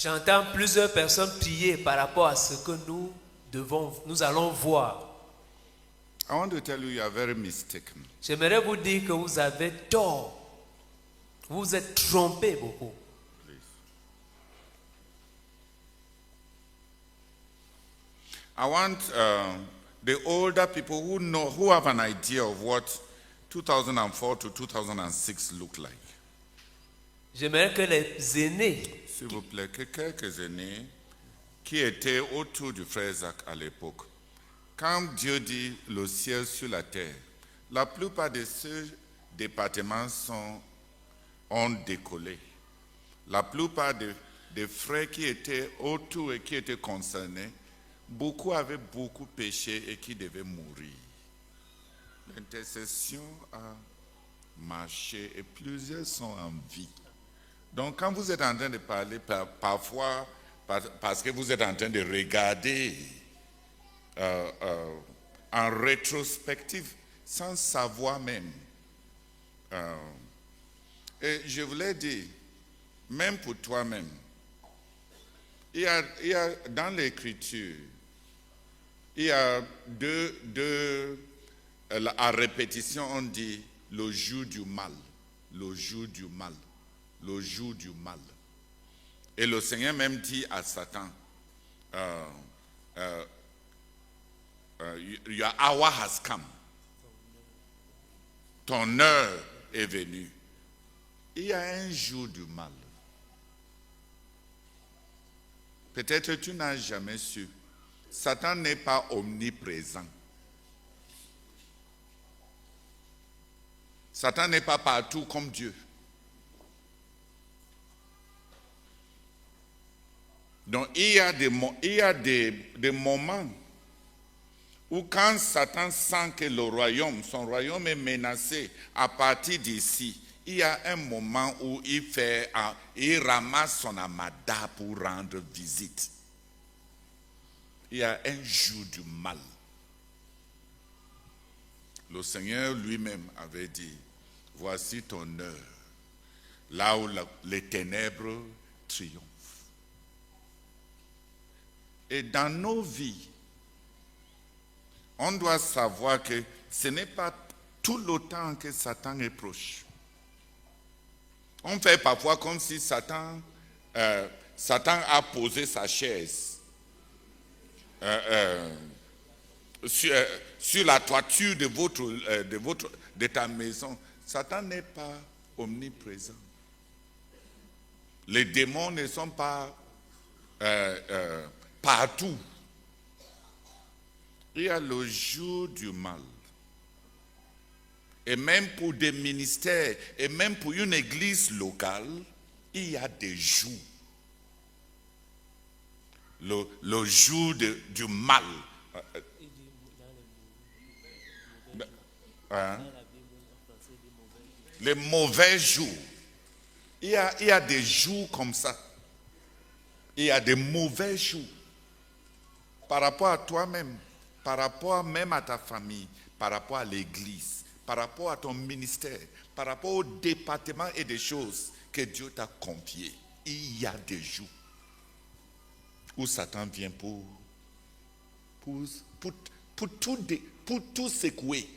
J'entends plusieurs personnes prier par rapport à ce que nous allons voir. I want to tell you, you are very mistaken. J'aimerais vous dire que vous avez tort. Vous vous êtes trompé beaucoup. Please. I want the older people who have an idea of what 2004 to 2006 look like. J'aimerais que les aînés, S'il vous plaît, que quelques aînés qui étaient autour du frère Isaac à l'époque, quand Dieu dit le ciel sur la terre, la plupart de ces départements ont décollé. La plupart des frères qui étaient autour et qui étaient concernés, beaucoup avaient beaucoup péché et qui devaient mourir. L'intercession a marché et plusieurs sont en vie. Donc quand vous êtes en train de parler, parfois, parce que vous êtes en train de regarder en rétrospective, sans savoir même. Et je voulais dire, même pour toi-même, il y a dans l'écriture, il y a à répétition, on dit le jour du mal, le jour du mal, le jour du mal. Et le Seigneur même dit à Satan, your hour has come. Ton heure est venue. Il y a un jour du mal. Peut-être tu n'as jamais su. Satan n'est pas omniprésent. Satan n'est pas partout comme Dieu. Donc il y a des moments où quand Satan sent que son royaume est menacé à partir d'ici, il y a un moment où il ramasse son amada pour rendre visite. Il y a un jour du mal. Le Seigneur lui-même avait dit, voici ton heure, là où les ténèbres triomphent. Et dans nos vies, on doit savoir que ce n'est pas tout le temps que Satan est proche. On fait parfois comme si Satan a posé sa chaise sur la toiture de ta maison. Satan n'est pas omniprésent. Les démons ne sont pas partout. Il y a le jour du mal. Et même pour des ministères, et même pour une église locale, il y a des jours. Le jour du mal. Les mauvais jours. Il y a des jours comme ça. Il y a des mauvais jours. Par rapport à toi-même, par rapport même à ta famille, par rapport à l'église, par rapport à ton ministère, par rapport au département et des choses que Dieu t'a confiées. Il y a des jours où Satan vient pour tout secouer.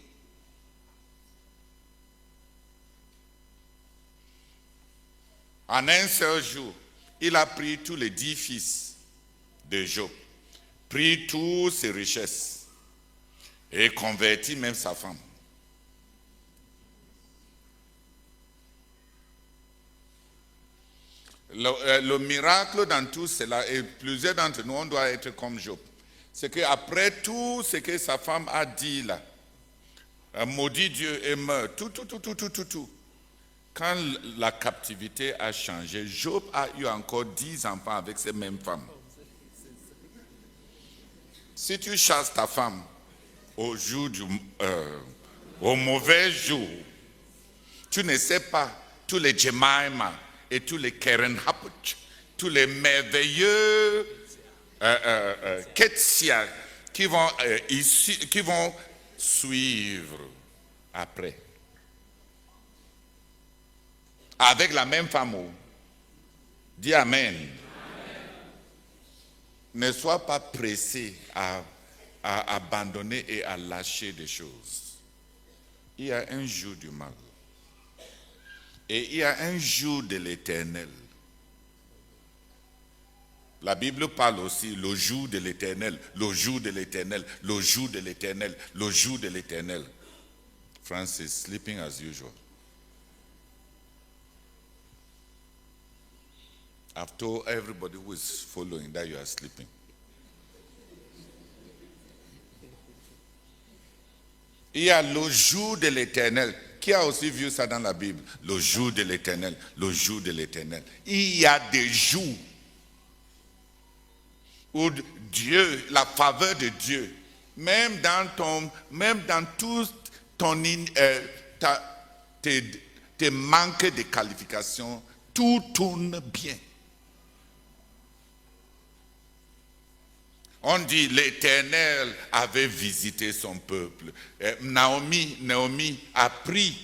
En un seul jour, il a pris tous les 10 fils de Job, pris toutes ses richesses et converti même sa femme. Le miracle dans tout cela, et plusieurs d'entre nous, on doit être comme Job, c'est qu'après tout ce que sa femme a dit là, maudit Dieu et meurt, tout. Quand la captivité a changé, Job a eu encore 10 enfants avec ces mêmes femmes. Si tu chasses ta femme au mauvais jour, tu ne sais pas tous les Jemima et tous les Karen Haput, tous les merveilleux Ketsia qui vont suivre après. Avec la même femme. Dis Amen. ne sois pas pressé à abandonner et à lâcher des choses. Il y a un jour du mal. Et il y a un jour de l'Éternel. La Bible parle aussi le jour de l'Éternel, le jour de l'Éternel, le jour de l'Éternel, le jour de l'Éternel. Francis, sleeping as usual. I've told everybody who is following that you are sleeping. Il y a le jour de l'Éternel. Qui a aussi vu ça dans la Bible? Le jour de l'Éternel, le jour de l'Éternel. Il y a des jours où Dieu, la faveur de Dieu, même dans tout tes manques de qualification, tout tourne bien. On dit l'Éternel avait visité son peuple. Naomi a pris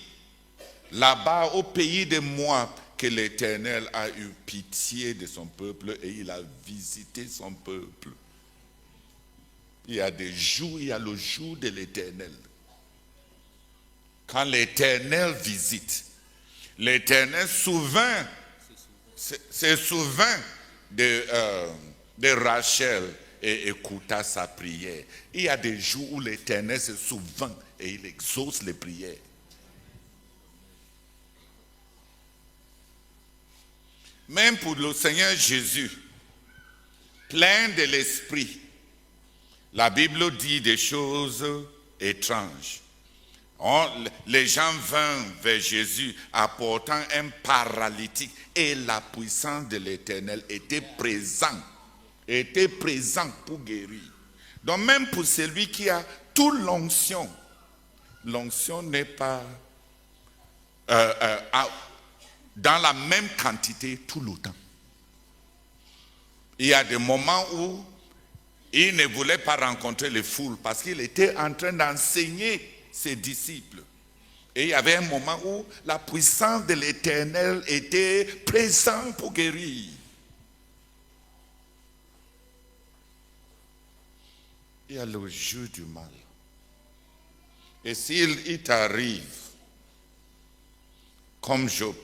là-bas au pays de Moab que l'Éternel a eu pitié de son peuple et il a visité son peuple. Il y a des jours, il y a le jour de l'Éternel. Quand l'Éternel visite, l'Éternel se souvint de Rachel et écouta sa prière. Il y a des jours où l'Éternel se souvient et il exauce les prières. Même pour le Seigneur Jésus, plein de l'Esprit, la Bible dit des choses étranges. Les gens vinrent vers Jésus apportant un paralytique et la puissance de l'Éternel était présente pour guérir. Donc même pour celui qui a toute l'onction, l'onction n'est pas dans la même quantité tout le temps. Il y a des moments où il ne voulait pas rencontrer les foules parce qu'il était en train d'enseigner ses disciples. Et il y avait un moment où la puissance de l'Éternel était présente pour guérir. Il y a le jour du mal. Et s'il t'arrive, comme Job,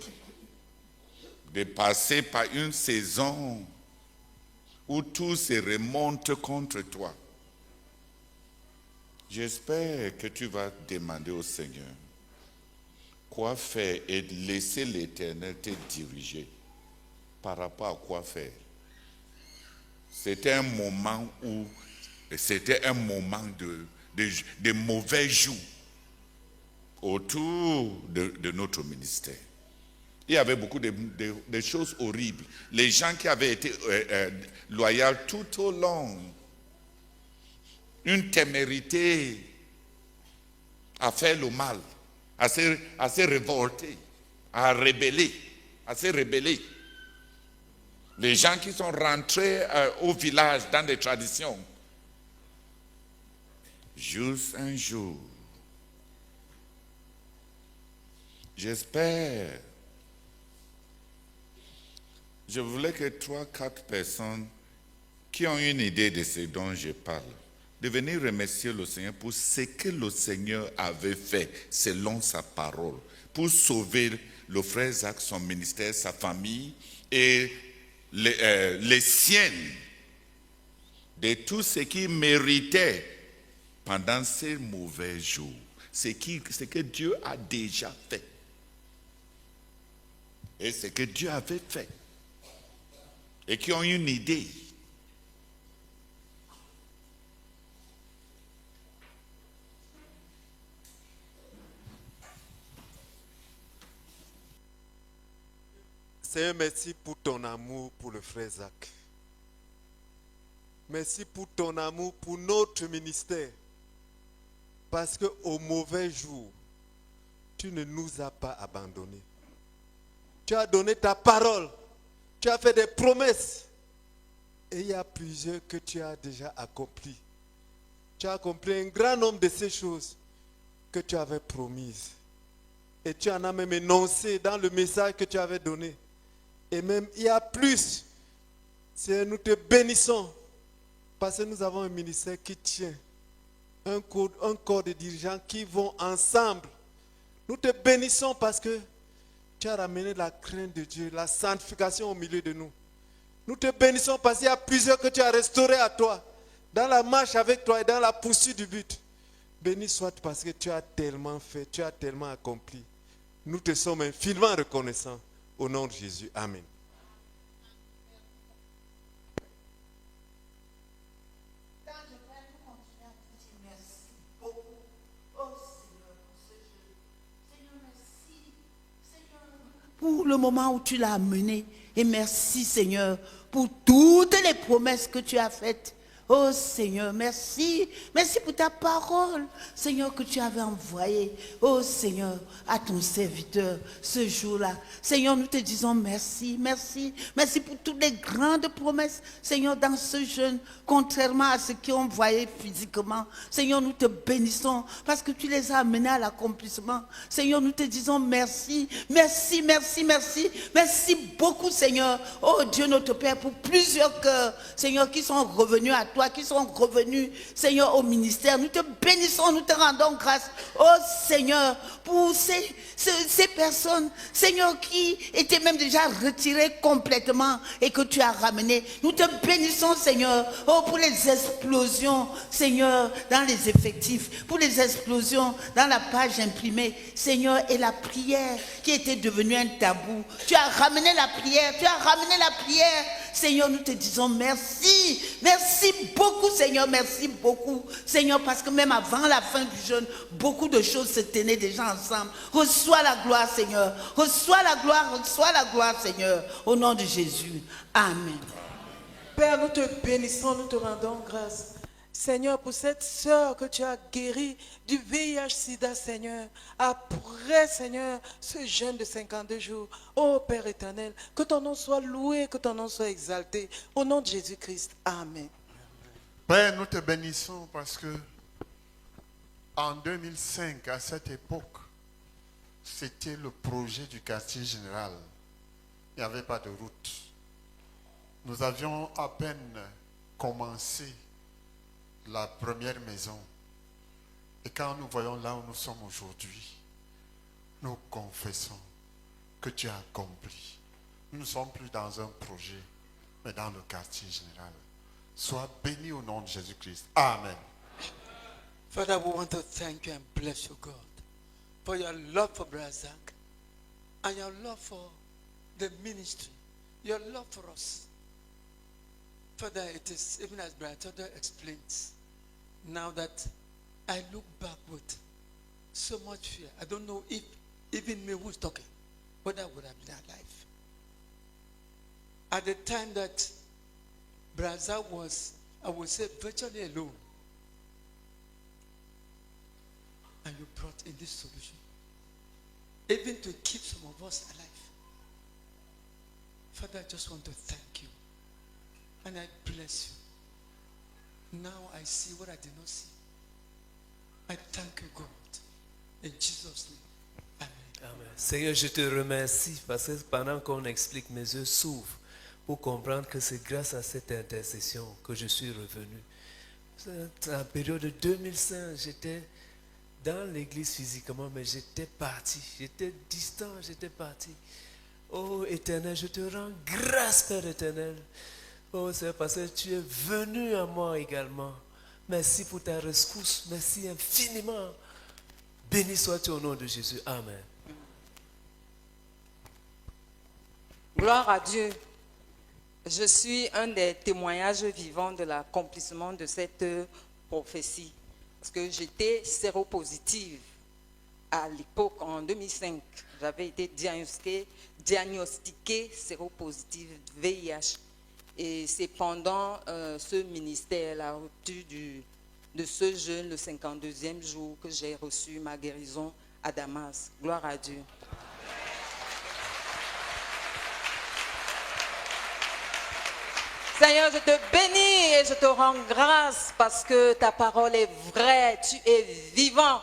de passer par une saison où tout se remonte contre toi, j'espère que tu vas demander au Seigneur quoi faire et laisser l'Éternel te diriger par rapport à quoi faire. C'était un moment de mauvais jours autour de notre ministère. Il y avait beaucoup de choses horribles. Les gens qui avaient été loyaux tout au long, une témérité à faire le mal, à se révolter, à se rebeller. Les gens qui sont rentrés au village dans des traditions. Juste un jour, j'espère, je voulais que 3-4 personnes qui ont une idée de ce dont je parle, de venir remercier le Seigneur pour ce que le Seigneur avait fait selon sa parole, pour sauver le frère Zach, son ministère, sa famille et les siennes de tout ce qui méritait pendant ces mauvais jours. Ce que Dieu a déjà fait. Et ce que Dieu avait fait. Et qui ont une idée. Seigneur, merci pour ton amour pour le frère Zach. Merci pour ton amour pour notre ministère. Parce qu'au mauvais jour, tu ne nous as pas abandonnés. Tu as donné ta parole. Tu as fait des promesses. Et il y a plusieurs que tu as déjà accompli. Tu as accompli un grand nombre de ces choses que tu avais promises. Et tu en as même énoncé dans le message que tu avais donné. Et même il y a plus. Seigneur, nous te bénissons Parce que nous avons un ministère qui tient, un corps de dirigeants qui vont ensemble. Nous te bénissons parce que tu as ramené la crainte de Dieu, la sanctification au milieu de nous. Nous te bénissons parce qu'il y a plusieurs que tu as restaurés à toi, dans la marche avec toi et dans la poursuite du but. Béni soit parce que tu as tellement fait, tu as tellement accompli. Nous te sommes infiniment reconnaissants. Au nom de Jésus. Amen. Pour le moment où tu l'as amené. Et merci Seigneur pour toutes les promesses que tu as faites. Oh Seigneur, merci. Merci pour ta parole, Seigneur, que tu avais envoyée. Oh Seigneur, à ton serviteur ce jour-là. Seigneur, nous te disons merci, merci. Merci pour toutes les grandes promesses, Seigneur, dans ce jeûne, contrairement à ce qu'on voyait physiquement. Seigneur, nous te bénissons parce que tu les as amenés à l'accomplissement. Seigneur, nous te disons merci, merci, merci, merci. Merci beaucoup, Seigneur. Oh Dieu, notre Père, pour plusieurs cœurs, Seigneur, qui sont revenus à toi, qui sont revenus, Seigneur, au ministère. Nous te bénissons, nous te rendons grâce, oh Seigneur, pour ces personnes, Seigneur, qui étaient même déjà retirées complètement et que tu as ramenées. Nous te bénissons, Seigneur, oh, pour les explosions, Seigneur, dans les effectifs, pour les explosions dans la page imprimée, Seigneur, et la prière qui était devenue un tabou. Tu as ramené la prière, tu as ramené la prière. Seigneur, nous te disons merci. Merci beaucoup, Seigneur. Merci beaucoup, Seigneur, parce que même avant la fin du jeûne, beaucoup de choses se tenaient déjà ensemble. Reçois la gloire, Seigneur. Reçois la gloire, Seigneur. Au nom de Jésus. Amen. Père, nous te bénissons, nous te rendons grâce. Seigneur, pour cette sœur que tu as guérie du VIH-Sida, Seigneur, après, Seigneur, ce jeûne de 52 jours, ô Père éternel, que ton nom soit loué, que ton nom soit exalté, au nom de Jésus-Christ. Amen. Père, nous te bénissons parce que en 2005, à cette époque, c'était le projet du quartier général. Il n'y avait pas de route. Nous avions à peine commencé la première maison. Et quand nous voyons là où nous sommes aujourd'hui, nous confessons que tu as accompli. Nous ne sommes plus dans un projet, mais dans le quartier général. Sois béni au nom de Jésus-Christ. Amen. Father, we want to thank you and bless you, God, for your love for Brazak and your love for the ministry, your love for us. Father, it is even as Brother explains, now that I look back with so much fear. I don't know if even me who's talking, whether I would have been alive. At the time that Brazak was, I would say, virtually alone. And you brought in this solution, even to keep some of us alive. Father, I just want to thank you. And I bless you. Now I see what I did not see. I thank you, God. In Jesus' name. Amen. Amen. Seigneur, je te remercie parce que pendant qu'on explique, mes yeux s'ouvrent pour comprendre que c'est grâce à cette intercession que je suis revenu. En la période de 2005, j'étais dans l'église physiquement, mais j'étais parti. J'étais distant, j'étais parti. Oh Éternel, je te rends grâce, Père éternel. Oh, c'est parce que tu es venu à moi également. Merci pour ta rescousse. Merci infiniment. Béni sois-tu au nom de Jésus. Amen. Gloire à Dieu. Je suis un des témoignages vivants de l'accomplissement de cette prophétie. Parce que j'étais séropositive à l'époque, en 2005. J'avais été diagnostiquée séropositive VIH. Et c'est pendant ce ministère, la rupture de ce jeûne, le 52e jour, que j'ai reçu ma guérison à Damas. Gloire à Dieu. Seigneur, je te bénis et je te rends grâce parce que ta parole est vraie, tu es vivant.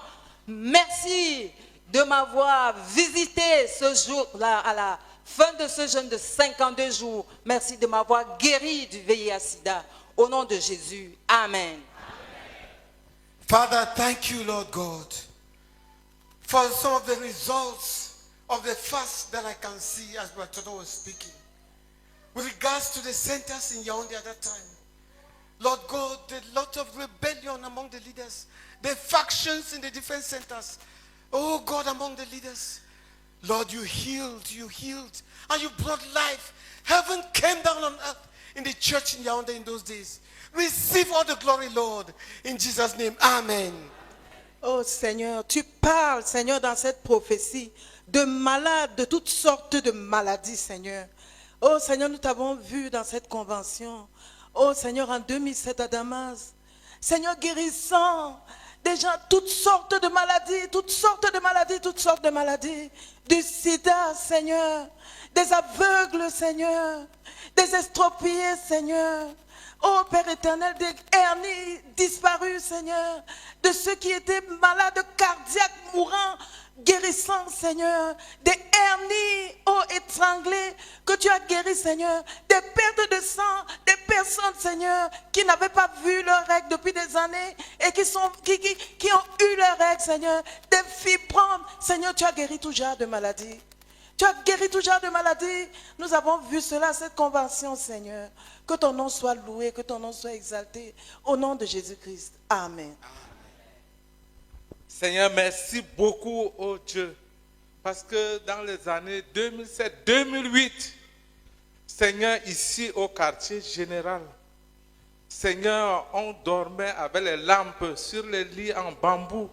Merci de m'avoir visité ce jour-là à la fin de ce jeûne de 52 jours. Merci de m'avoir guéri du VIH-Sida. Au nom de Jésus, Amen. Father, thank you, Lord God, for some of the results of the fast that I can see as Brother Toto was speaking. With regards to the centers in Yaoundé at that time, Lord God, a lot of rebellion among the leaders, the factions in the different centers. Oh God, among the leaders. Lord, you healed, and you brought life. Heaven came down on earth in the church in Yaoundé in those days. Receive all the glory, Lord, in Jesus' name. Amen. Oh Seigneur, tu parles, Seigneur, dans cette prophétie de malades, de toutes sortes de maladies, Seigneur. Oh Seigneur, nous t'avons vu dans cette convention. Oh Seigneur, en 2007 à Damas. Seigneur, guérissant des gens, toutes sortes de maladies, toutes sortes de maladies, toutes sortes de maladies. Du sida, Seigneur. Des aveugles, Seigneur. Des estropiés, Seigneur. Oh Père éternel, des hernies disparues, Seigneur. De ceux qui étaient malades cardiaques, mourants, guérissants, Seigneur. Des hernies, oh étranglées, que tu as guéries, Seigneur. Des pertes de sang, des personnes, Seigneur, qui n'avaient pas vu leurs règles depuis des années et qui ont eu leurs règles, Seigneur. Des fibromes, Seigneur, tu as guéri tout genre de maladies. Tu as guéri tout genre de maladies. Nous avons vu cela, cette convention, Seigneur. Que ton nom soit loué, que ton nom soit exalté. Au nom de Jésus-Christ. Amen. Seigneur, merci beaucoup, oh Dieu. Parce que dans les années 2007-2008, Seigneur, ici au quartier général, Seigneur, on dormait avec les lampes sur les lits en bambou.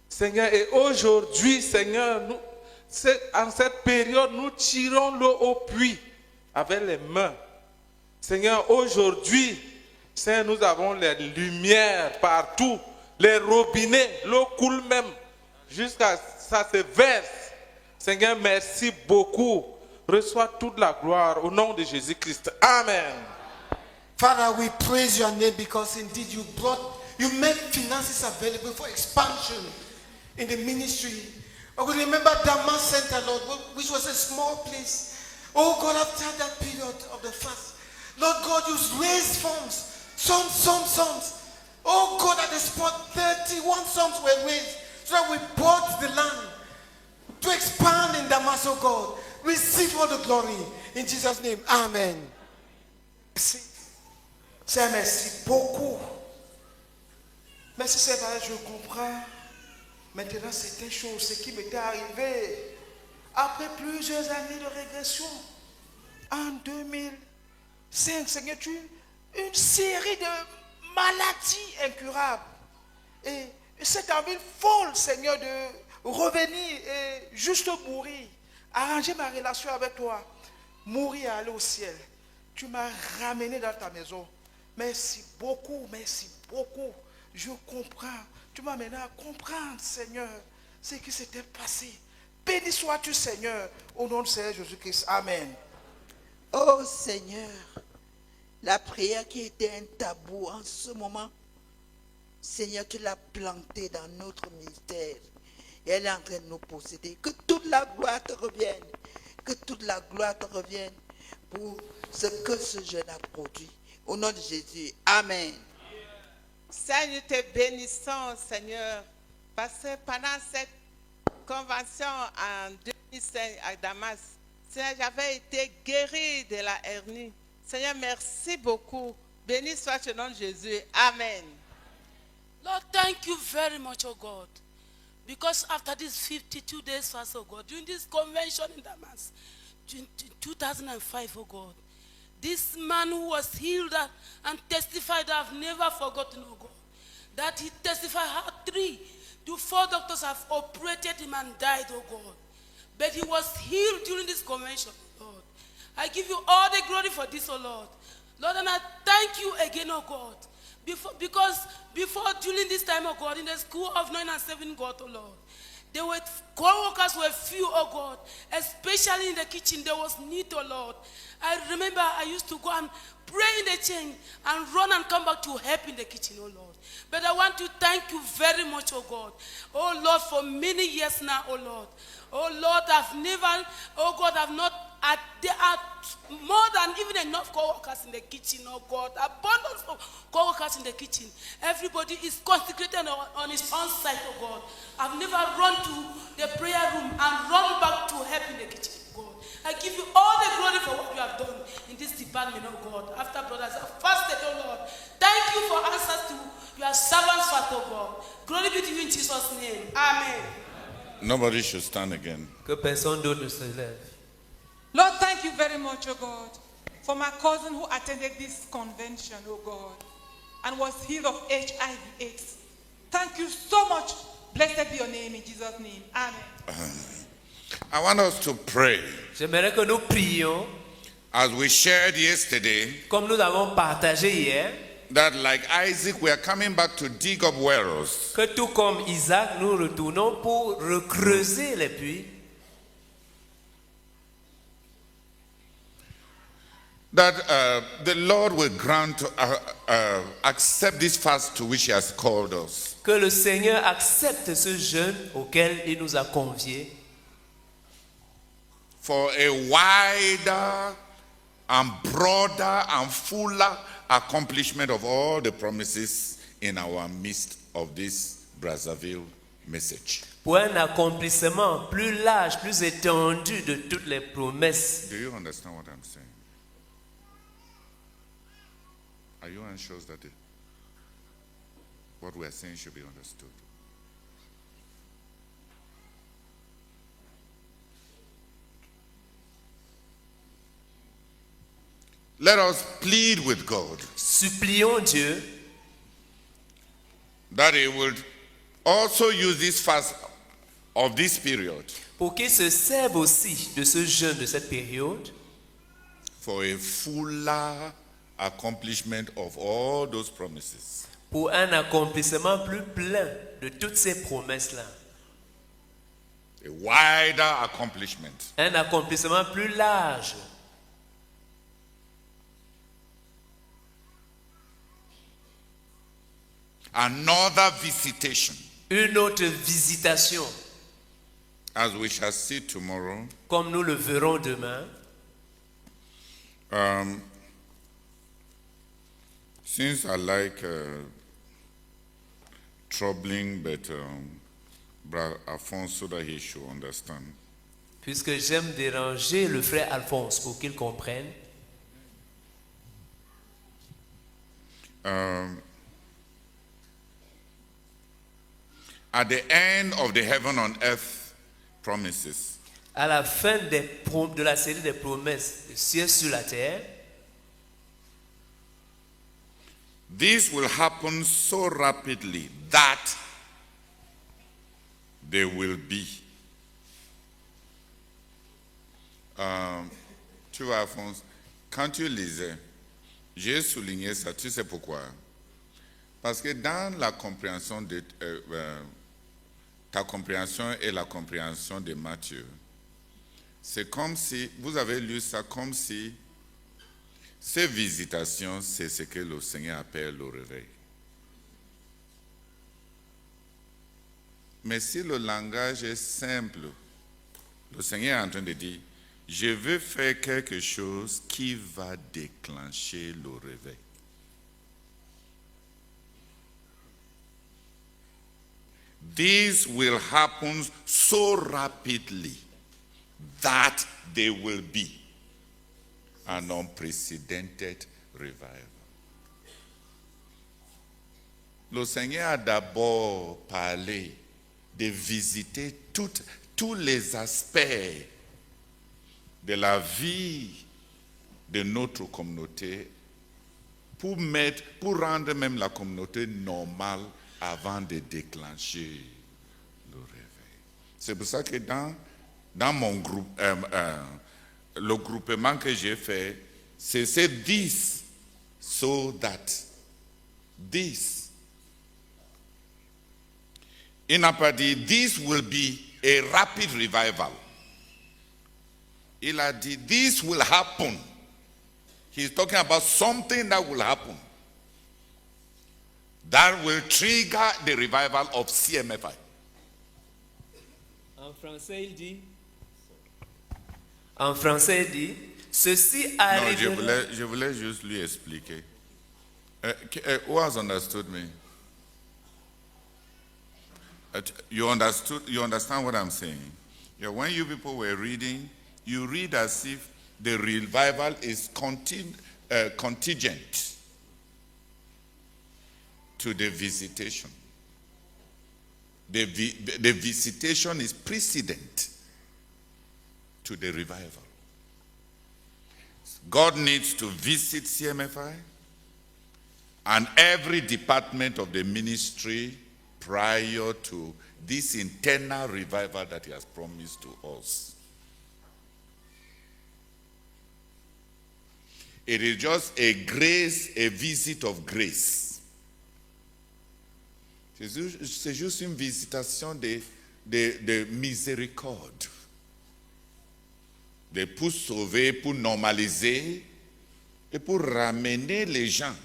Seigneur, et aujourd'hui, Seigneur, en cette période, nous tirons l'eau au puits avec les mains. Seigneur, aujourd'hui, Seigneur, nous avons les lumières partout, les robinets, l'eau coule même jusqu'à ça se verse. Seigneur, merci beaucoup. Reçois toute la gloire au nom de Jésus-Christ. Amen. Father, we praise your name because indeed you made finances available for expansion in the ministry. I will remember Damas Center, Lord, which was a small place. Oh God, after that period of the fast, Lord God, you raised funds, sums. Oh God, at the spot, 31 sums were raised so that we bought the land to expand in Damas, oh God. Receive all the glory in Jesus' name. Amen. Merci. Seigneur, merci beaucoup. Merci Seigneur, je comprends maintenant certaines choses, ce qui m'était arrivé après plusieurs années de régression. En 2005, Seigneur, une série de maladies incurables. Et cette envie folle, Seigneur, de revenir et juste mourir, arranger ma relation avec toi, mourir et aller au ciel. Tu m'as ramené dans ta maison. Merci beaucoup, merci beaucoup. Je comprends. Tu m'as amené à comprendre, Seigneur, ce qui s'était passé. Béni sois-tu, Seigneur, au nom de Seigneur Jésus-Christ. Amen. Oh Seigneur, la prière qui était un tabou en ce moment, Seigneur, tu l'as plantée dans notre ministère. Et elle est en train de nous posséder. Que toute la gloire te revienne. Que toute la gloire te revienne pour ce que ce jeune a produit. Au nom de Jésus. Amen. Seigneur, nous te bénissons, Seigneur, parce que pendant cette convention en 2005 à Damas, Seigneur, j'avais été guéri de la hernie. Seigneur, merci beaucoup. Béni soit le nom de Jésus. Amen. Lord, thank you very much, oh God. Because after this 52 days fast, oh God, during this convention in Damas, 2005, oh God, this man who was healed and testified, I've never forgotten, oh God, that he testified how 3 to 4 doctors have operated him and died, oh God. But he was healed during this convention, Lord. I give you all the glory for this, oh Lord. Lord, and I thank you again, oh God. Because before, during this time, oh God, in the school of 9 and 7, God, oh Lord, There were co-workers were few, oh God, especially in the kitchen. There was need, oh Lord. I remember I used to go and pray in the chain and run and come back to help in the kitchen, oh Lord. But I want to thank you very much, oh God. Oh Lord, for many years now, oh Lord. Oh Lord, I've never, oh God, I've not, there are more than even enough co-workers in the kitchen, oh God. Abundance of co-workers in the kitchen. Everybody is consecrated on his own side, oh God. I've never run to the prayer room and run back to help in the kitchen, oh God. I give you all the glory for what you have done in this department, oh God. After brothers have fasted, oh Lord. Thank you for answers to your servants' fast, oh God. Glory be to you in Jesus' name. Amen. Nobody should stand again. Que personne d'autre ne se lève. Lord, thank you very much, oh God, for my cousin who attended this convention, oh God, and was healed of HIV/AIDS. Thank you so much. Blessed be your name in Jesus' name. Amen. I want us to pray. J'aimerais que nous prions, as we shared yesterday, comme nous avons partagé hier, that like Isaac, we are coming back to dig up wells. que tout comme Isaac, nous retournons pour recreuser les puits. That the Lord will grant, accept this fast to which He has called us. Que le Seigneur accepte ce jeûne auquel il nous a conviés. For a wider and broader and fuller accomplishment of all the promises in our midst of this Brazzaville message. Pour un accomplissement plus large, plus étendu de toutes les promesses. Do you understand what I'm saying? Are you anxious that what we are saying should be understood? Let us plead with God. Supplions Dieu that He would also use this fast of this period pour qu'il se serve aussi de ce jeûne de cette période for a fuller accomplishment of all those promises. Pour un accomplissement plus plein de toutes ces promesses-là. A wider accomplishment. Un accomplissement plus large. Another visitation. Une autre visitation. As we shall see tomorrow. Comme nous le verrons demain. Since I like troubling, but Brother Alphonse, so that he should understand. Puisque j'aime déranger le frère Alphonse pour qu'il comprenne. At the end of the heaven on earth promises. À la fin de la série des promesses, le ciel sur la terre. This will happen so rapidly that there will be. Tu vois, Alphonse, quand tu lisais, j'ai souligné ça, tu sais pourquoi? Parce que dans la compréhension de ta compréhension et la compréhension de Matthieu, c'est comme si, vous avez lu ça comme si ces visitations, c'est ce que le Seigneur appelle le réveil. Mais si le langage est simple, le Seigneur est en train de dire, je veux faire quelque chose qui va déclencher le réveil. This will happen so rapidly that there will be an unprecedented revival. Le Seigneur a d'abord parlé de visiter tous les aspects de la vie de notre communauté pour rendre même la communauté normale avant de déclencher le réveil. C'est pour ça que dans mon groupe, le groupement que j'ai fait, c'est this, so that this. Il n'a pas dit, this will be a rapid revival. Il a dit, this will happen. He's talking about something that will happen. That will trigger the revival of CMFI. En français, il dit, ceci Non, arrivera. je voulais juste lui expliquer. Who has understood me? You understand what I'm saying? Yeah, when you people were reading, you read as if the revival is contingent to the visitation. The visitation is precedent to the revival. God needs to visit CMFI and every department of the ministry prior to this internal revival that he has promised to us. It is just a grace, a visit of grace. C'est juste une visitation de miséricorde. Pour sauver, pour normaliser et pour ramener les gens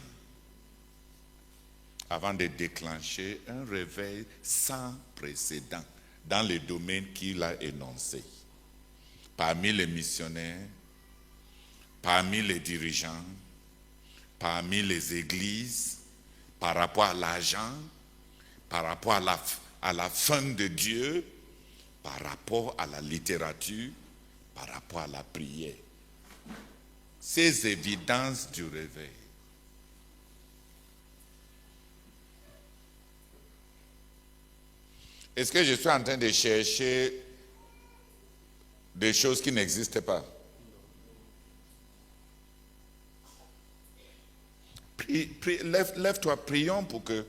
avant de déclencher un réveil sans précédent dans les domaines qu'il a énoncés. Parmi les missionnaires, parmi les dirigeants, parmi les églises, par rapport à l'argent, par rapport à la fin de Dieu, par rapport à la littérature, par rapport à la prière. Ces évidences du réveil. Est-ce que je suis en train de chercher des choses qui n'existent pas? Lève-toi, prions pour que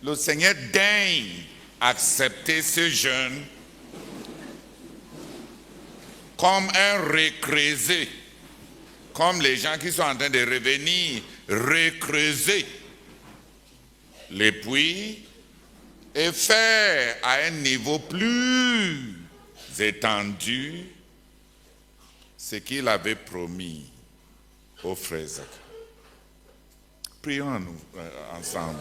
le Seigneur daigne accepter ce jeûne comme un recreuser, comme les gens qui sont en train de revenir, recreuser les puits et faire à un niveau plus étendu ce qu'il avait promis aux frères. Prions nous ensemble.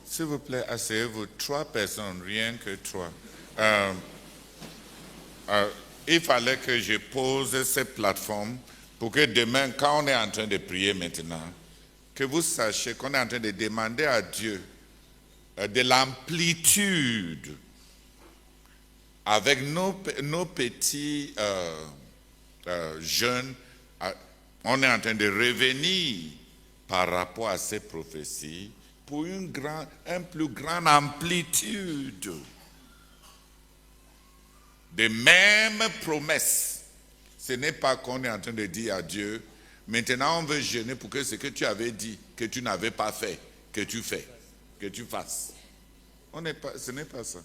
S'il vous plaît, asseyez-vous. 3 personnes, rien que 3. Il fallait que je pose cette plateforme pour que demain, quand on est en train de prier maintenant, que vous sachiez qu'on est en train de demander à Dieu de l'amplitude avec nos petits jeunes. On est en train de revenir par rapport à ces prophéties pour une plus grande amplitude des mêmes promesses. Ce n'est pas qu'on est en train de dire à Dieu, maintenant on veut jeûner pour que ce que tu avais dit, que tu n'avais pas fait, que tu fasses. Ce n'est pas ça.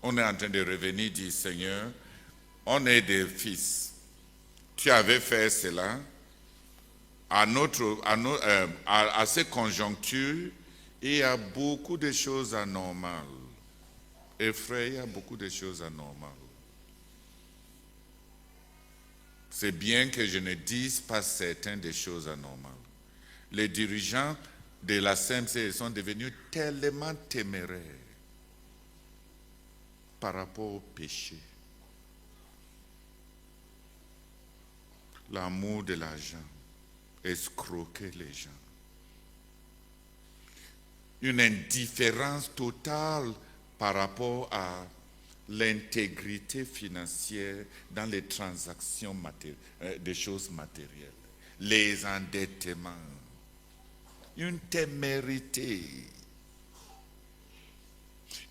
On est en train de revenir, dire Seigneur, on est des fils. Tu avais fait cela. À ces conjonctures, il y a beaucoup de choses anormales. Et frère, il y a beaucoup de choses anormales. C'est bien que je ne dise pas certaines des choses anormales. Les dirigeants de la CMC sont devenus tellement téméraires par rapport au péché. L'amour de l'argent. Escroquer les gens. Une indifférence totale par rapport à l'intégrité financière dans les transactions des choses matérielles. Les endettements. Une témérité.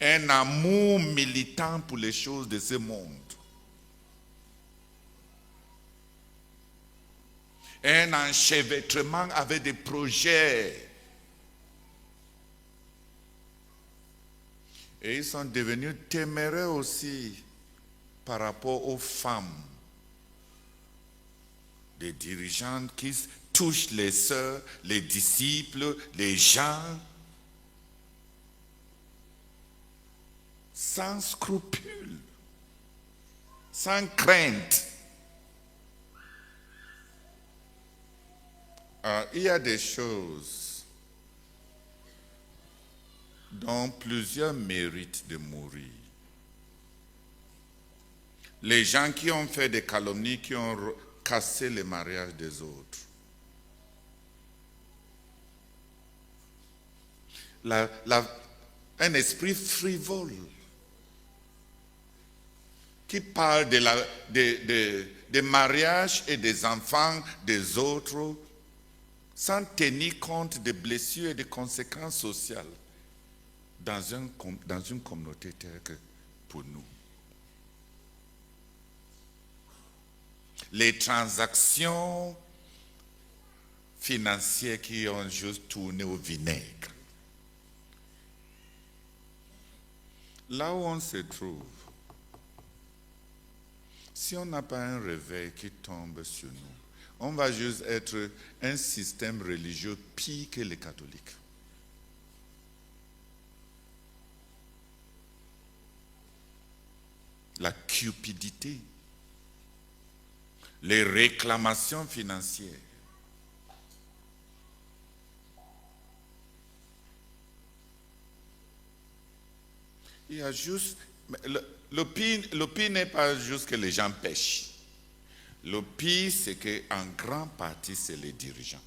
un amour militant pour les choses de ce monde, un enchevêtrement avec des projets. Et ils sont devenus téméraires aussi par rapport aux femmes, des dirigeantes qui touchent les sœurs, les disciples, les gens, sans scrupule, sans crainte. Il y a des choses dont plusieurs méritent de mourir. Les gens qui ont fait des calomnies, qui ont cassé les mariages des autres. Un esprit frivole qui parle des mariages et des enfants des autres sans tenir compte des blessures et des conséquences sociales dans une communauté telle que pour nous. Les transactions financières qui ont juste tourné au vinaigre. Là où on se trouve, si on n'a pas un réveil qui tombe sur nous, on va juste être un système religieux pire que les catholiques. La cupidité, les réclamations financières. Il y a juste... Le pire n'est pas juste que les gens pêchent. Le pire, c'est qu'en grande partie, c'est les dirigeants.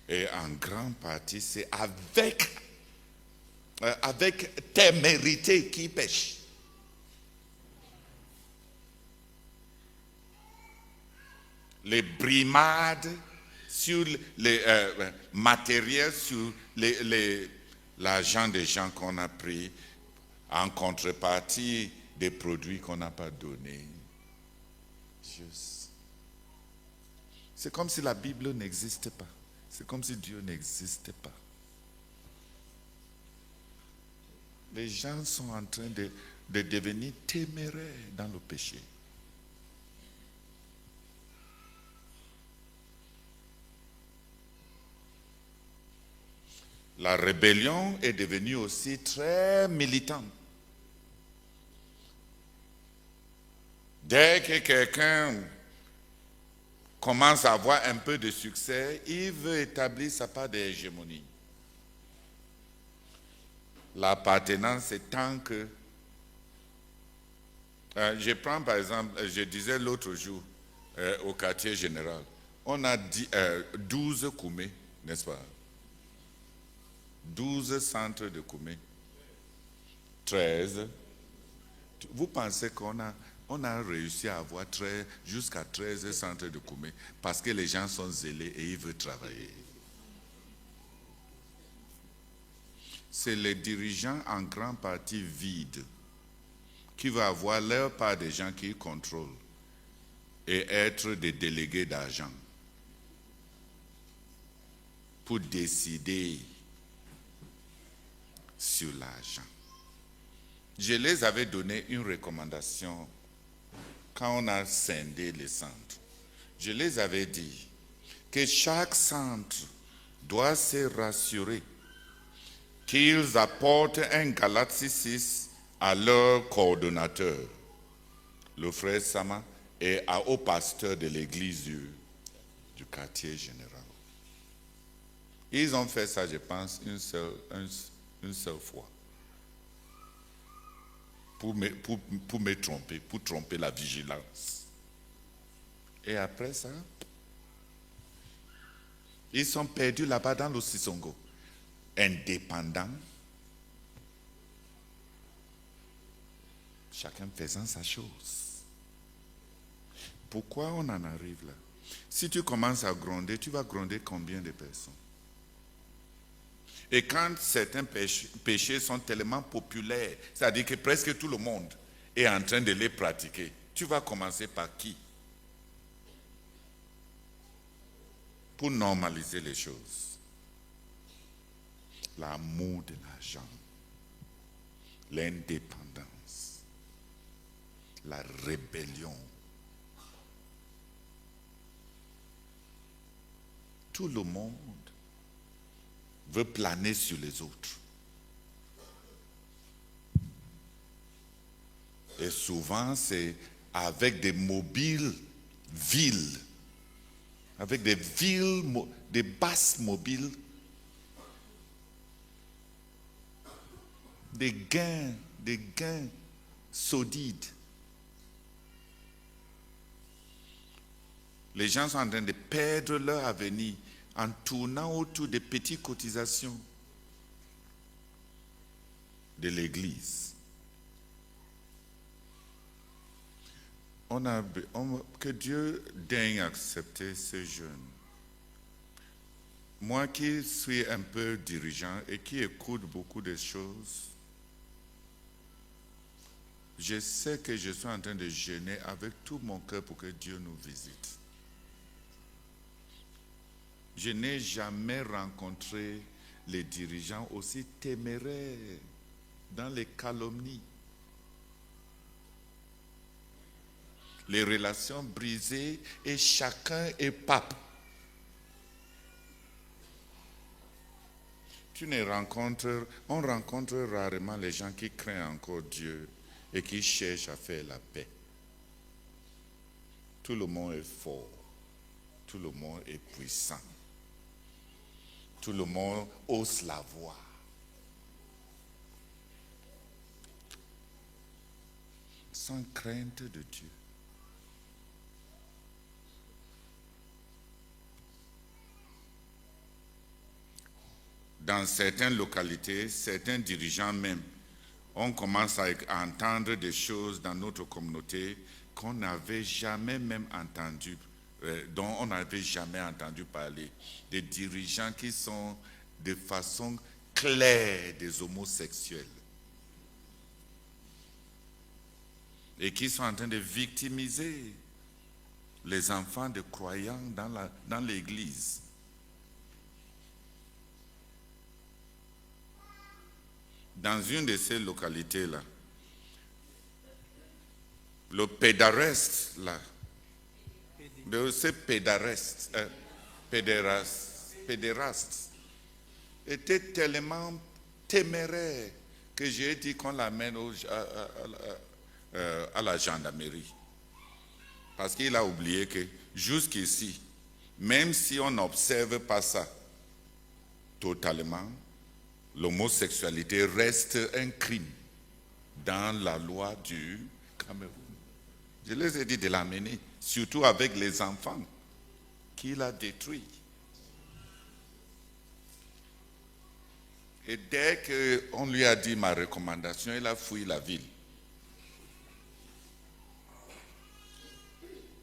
Et en grande partie, c'est avec témérité qu'ils pêchent. Les brimades sur les matériels, sur l'argent des gens qu'on a pris en contrepartie des produits qu'on n'a pas donnés. C'est comme si la Bible n'existait pas. C'est comme si Dieu n'existait pas. Les gens sont en train de devenir téméraires dans le péché. La rébellion est devenue aussi très militante. Dès que quelqu'un commence à avoir un peu de succès, il veut établir sa part d'hégémonie. L'appartenance, c'est tant que... je prends par exemple, je disais l'autre jour au quartier général, on a 12 koumés, n'est-ce pas? 12 centres de koumés. 13. Vous pensez qu'on a réussi à avoir jusqu'à 13 centres de koumés parce que les gens sont zélés et ils veulent travailler. C'est les dirigeants en grande partie vides qui vont avoir leur part des gens qui contrôlent et être des délégués d'argent pour décider sur l'argent. Je les avais donné une recommandation quand on a scindé les centres. Je les avais dit que chaque centre doit se rassurer qu'ils apportent un Galatie 6 à leur coordonnateur, le frère Sama, et au pasteur de l'église du quartier général. Ils ont fait ça, je pense, une seule fois. Pour me tromper, pour tromper la vigilance. Et après ça, ils sont perdus là-bas dans le Sisongo, indépendants, chacun faisant sa chose. Pourquoi on en arrive là? Si tu commences à gronder, tu vas gronder combien de personnes? Et quand certains péchés sont tellement populaires, c'est-à-dire que presque tout le monde est en train de les pratiquer, tu vas commencer par qui? Pour normaliser les choses. L'amour de l'argent, l'indépendance, la rébellion. Tout le monde veut planer sur les autres. Et souvent, c'est avec des mobiles villes, avec des villes, des basses mobiles, des gains sordide. Les gens sont en train de perdre leur avenir en tournant autour des petites cotisations de l'Église. Que Dieu daigne accepter ces jeunes. Moi qui suis un peu dirigeant et qui écoute beaucoup de choses, je sais que je suis en train de jeûner avec tout mon cœur pour que Dieu nous visite. Je n'ai jamais rencontré les dirigeants aussi téméraires dans les calomnies. Les relations brisées et chacun est pape. On rencontre rarement les gens qui craignent encore Dieu et qui cherchent à faire la paix. Tout le monde est fort. Tout le monde est puissant. Tout le monde ose la voix. Sans crainte de Dieu. Dans certaines localités, certains dirigeants même, on commence à entendre des choses dans notre communauté qu'on n'avait jamais même entendu, dont on n'avait jamais entendu parler. Des dirigeants qui sont de façon claire des homosexuels. Et qui sont en train de victimiser les enfants de croyants dans l'église. Dans une de ces localités-là, le pédéraste, là, pédéraste, était tellement téméraire que j'ai dit qu'on l'amène à la gendarmerie. Parce qu'il a oublié que jusqu'ici, même si on n'observe pas ça totalement, l'homosexualité reste un crime dans la loi du Cameroun. Je les ai dit de l'amener, surtout avec les enfants qu'il a détruits. Et dès qu'on lui a dit ma recommandation, il a fui la ville.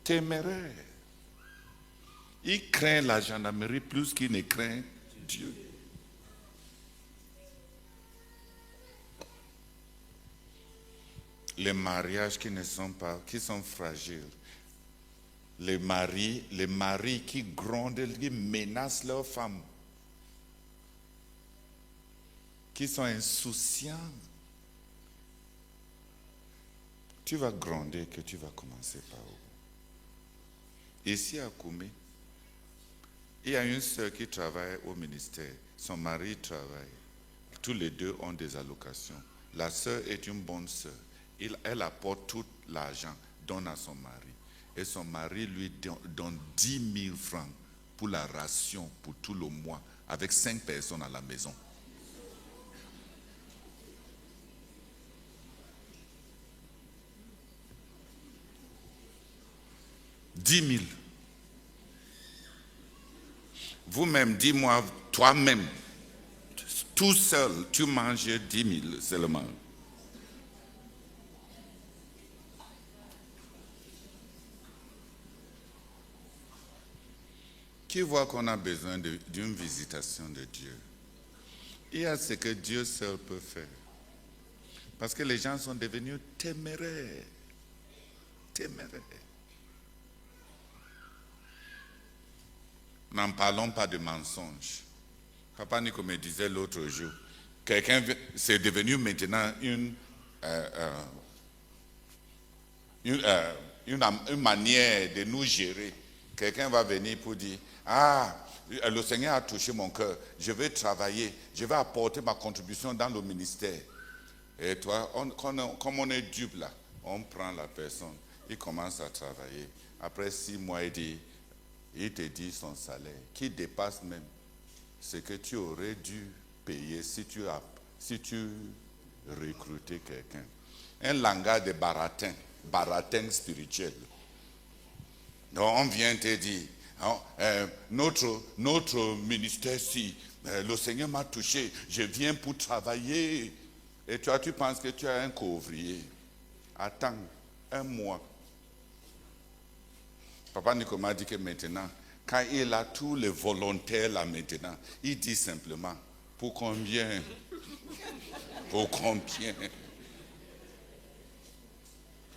Téméraire. Il craint la gendarmerie plus qu'il ne craint Dieu. Les mariages qui sont fragiles. Les maris qui grondent, qui menacent leurs femmes. Qui sont insouciants. Tu vas gronder que tu vas commencer par où? Ici à Koumé, il y a une sœur qui travaille au ministère. Son mari travaille. Tous les deux ont des allocations. La sœur est une bonne sœur. Elle apporte tout l'argent, donne à son mari. Et son mari lui donne 10 000 francs pour la ration pour tout le mois, avec 5 personnes à la maison. « 10 000. Vous-même, dis-moi, toi-même, tout seul, tu manges 10 000 seulement. Qui voit qu'on a besoin d'une visitation de Dieu? Il y a ce que Dieu seul peut faire. Parce que les gens sont devenus téméraires. Téméraires. N'en parlons pas de mensonges. Papa Nico me disait l'autre jour, quelqu'un, c'est devenu maintenant une manière de nous gérer. Quelqu'un va venir pour dire, ah, le Seigneur a touché mon cœur, je vais travailler, je vais apporter ma contribution dans le ministère. Et toi, comme on est dupe là, on prend la personne, il commence à travailler. Après 6 mois, il te dit son salaire, qui dépasse même ce que tu aurais dû payer si tu recrutais quelqu'un. Un langage de baratin spirituel. Donc on vient te dire, notre ministère, si le Seigneur m'a touché, je viens pour travailler. Et toi, tu penses que tu as un couvrier. Attends 1 mois. Papa Nicolas m'a dit que maintenant, quand il a tous les volontaires là maintenant, il dit simplement, pour combien? Pour combien?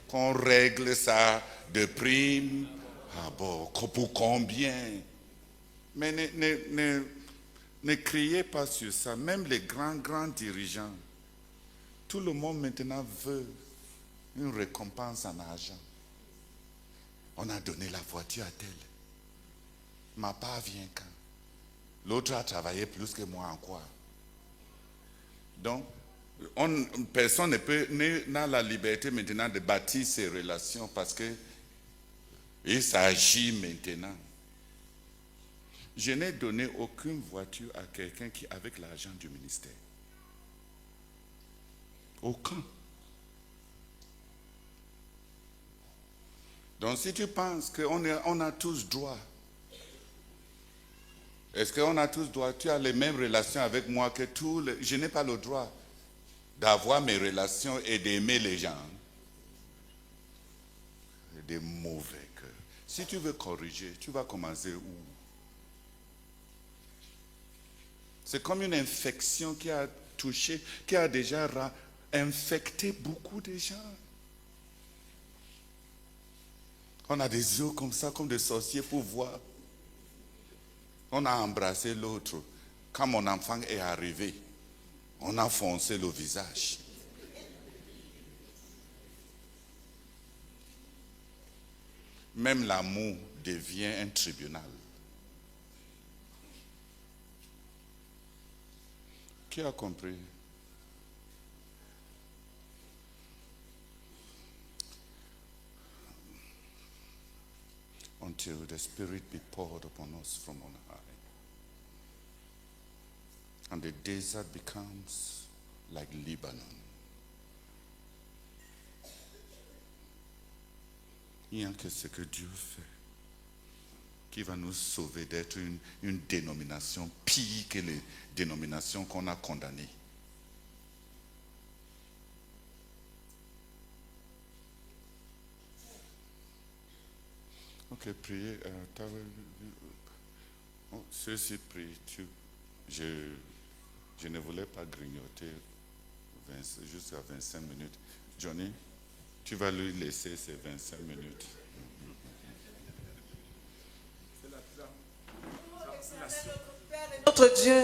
Qu'on règle ça de prime. Ah bon, pour combien? Mais ne criez pas sur ça. Même les grands dirigeants, tout le monde maintenant veut une récompense en argent. On a donné la voiture à tel. Ma part vient quand? L'autre a travaillé plus que moi en quoi? Donc, personne n'a la liberté maintenant de bâtir ses relations parce que il s'agit maintenant. Je n'ai donné aucune voiture à quelqu'un qui avec l'argent du ministère. Aucun. Donc si tu penses qu'on a tous droit, est-ce qu'on a tous droit? Tu as les mêmes relations avec moi que tous les... Je n'ai pas le droit d'avoir mes relations et d'aimer les gens. Des mauvais cœurs. Si tu veux corriger, tu vas commencer où? C'est comme une infection qui a touché, qui a déjà infecté beaucoup de gens. On a des yeux comme ça, comme des sorciers pour voir. On a embrassé l'autre. Quand mon enfant est arrivé, on a foncé le visage. Même l'amour devient un tribunal. Qui a compris? Until the Spirit be poured upon us from on high. And the desert becomes like Lebanon. Il n'y a que ce que Dieu fait qui va nous sauver d'être une dénomination pire que les dénominations qu'on a condamnées. Ok, priez. Ceux-ci prient. Je ne voulais pas grignoter jusqu'à 25 minutes. Johnny, tu vas lui laisser ces 25 minutes. Notre Dieu,